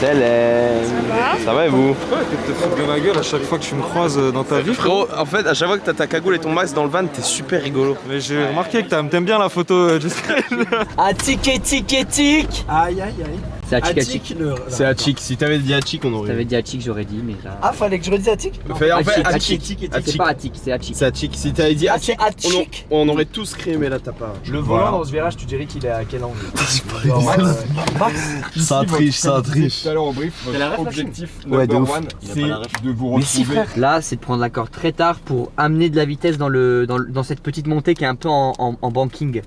Salam. Ça va et vous? Pourquoi tu te fous de ma gueule à chaque fois que tu me croises dans ta vie? Frérot, en fait, à chaque fois que t'as ta cagoule et ton masque dans le van, t'es super rigolo. Mais j'ai remarqué que t'aimes bien la photo Jessica. Attic, éthique, éthique. Aïe aïe aïe. C'est Attic, Attic. C'est Attic. Si t'avais dit Attic, on aurait. T'avais dit Attic, j'aurais dit, mais là. Ah, fallait que je redise Attic? En fait, Attic. C'est pas Attic, c'est Attic. C'est Attic. Si t'avais dit Attic, Attic. on aurait tous créé, mais là t'as pas. Le volant dans ce virage, tu dirais qu'il est à quel angle? Ça triche, ça triche. Tout à l'heure au brief, C'est la votre ref, objectif Ouais, de number ouf. one, c'est de vous retrouver. Là, c'est de prendre la corde très tard pour amener de la vitesse dans cette petite montée qui est un peu en banking.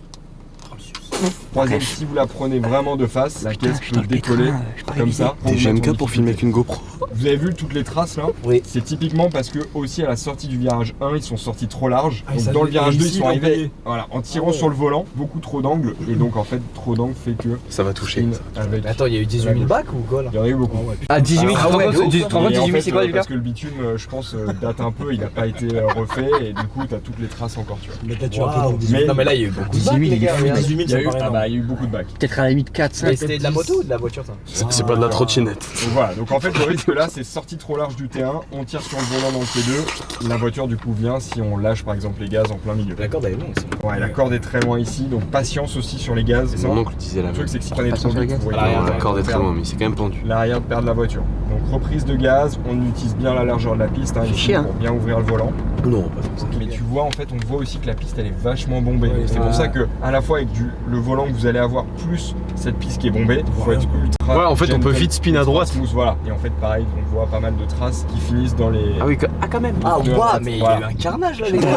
Troisième, si vous la prenez vraiment de face, la caisse peut décoller comme ça. T'es GMK pour filmer avec une GoPro. Vous avez vu toutes les traces là? Oui. C'est typiquement parce que aussi à la sortie du virage 1, ils sont sortis trop larges. Ah, Donc ça dans le virage 2, ils ici, sont ils arrivés payer. voilà, en tirant sur le volant, beaucoup trop d'angle. Et donc en fait, trop d'angle fait que Ça va toucher. avec. Mais attends, il y a eu 18 000 bacs ou quoi là? Il y en a eu beaucoup. Ah, 18 000, Ah ouais, de ouf. tu te rends compte, Et en 18 000, fait, c'est quoi, Lucas? parce que le bitume, je pense, date un peu, il n'a pas été refait et du coup, t'as toutes les traces encore, tu vois. Mais t'as tué un peu dans 18 000. Mais- Non, mais là, il y a eu beaucoup de 18 bacs, 000, les gars. il est fou. 18 000, Il y a ça eu, paraît ah énorme. bah, il y a eu beaucoup de bacs. Peut-être à la limite 4, 5. Mais c'était de la moto ou de la voiture ça? C'est pas de la trottinette. Donc voilà, donc en fait le risque là c'est sortie trop large du T1, on tire sur le volant dans le T2, la voiture du coup vient si on lâche par exemple les gaz en plein milieu. La corde elle est longue aussi. Ouais, la corde est très loin ici, donc patience aussi sur les gaz. Et ça, Mon oncle disait la le même. truc c'est que si prenez trop Patience sur les vite, gaz. vous voyez, À l'arrière, La corde est très perd- loin, mais c'est quand même pendu. l'arrière perd de la voiture. Donc reprise de gaz, on utilise bien la largeur de la piste ici chier, hein. pour bien ouvrir le volant. Non, pas comme ça. Mais tu vois en fait, on voit aussi que la piste elle est vachement bombée. Ouais, Donc, c'est ouais. pour ça que à la fois avec le volant que vous allez avoir plus cette piste qui est bombée, il faut être ultra. Ouais, en fait, on peut gentle, vite spin à ultra droite. smooth, voilà. Et en fait, pareil, on voit pas mal de traces qui finissent dans les. Ah oui, quand même. Ah Ouais, ouah, mais il y a eu voilà. un carnage là les gars.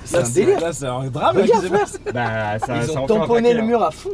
C'est un délire. Là c'est un drame. Regarde frère. Bah, ça Ils ça ont en fait un tamponné paquet, le là. mur à fond.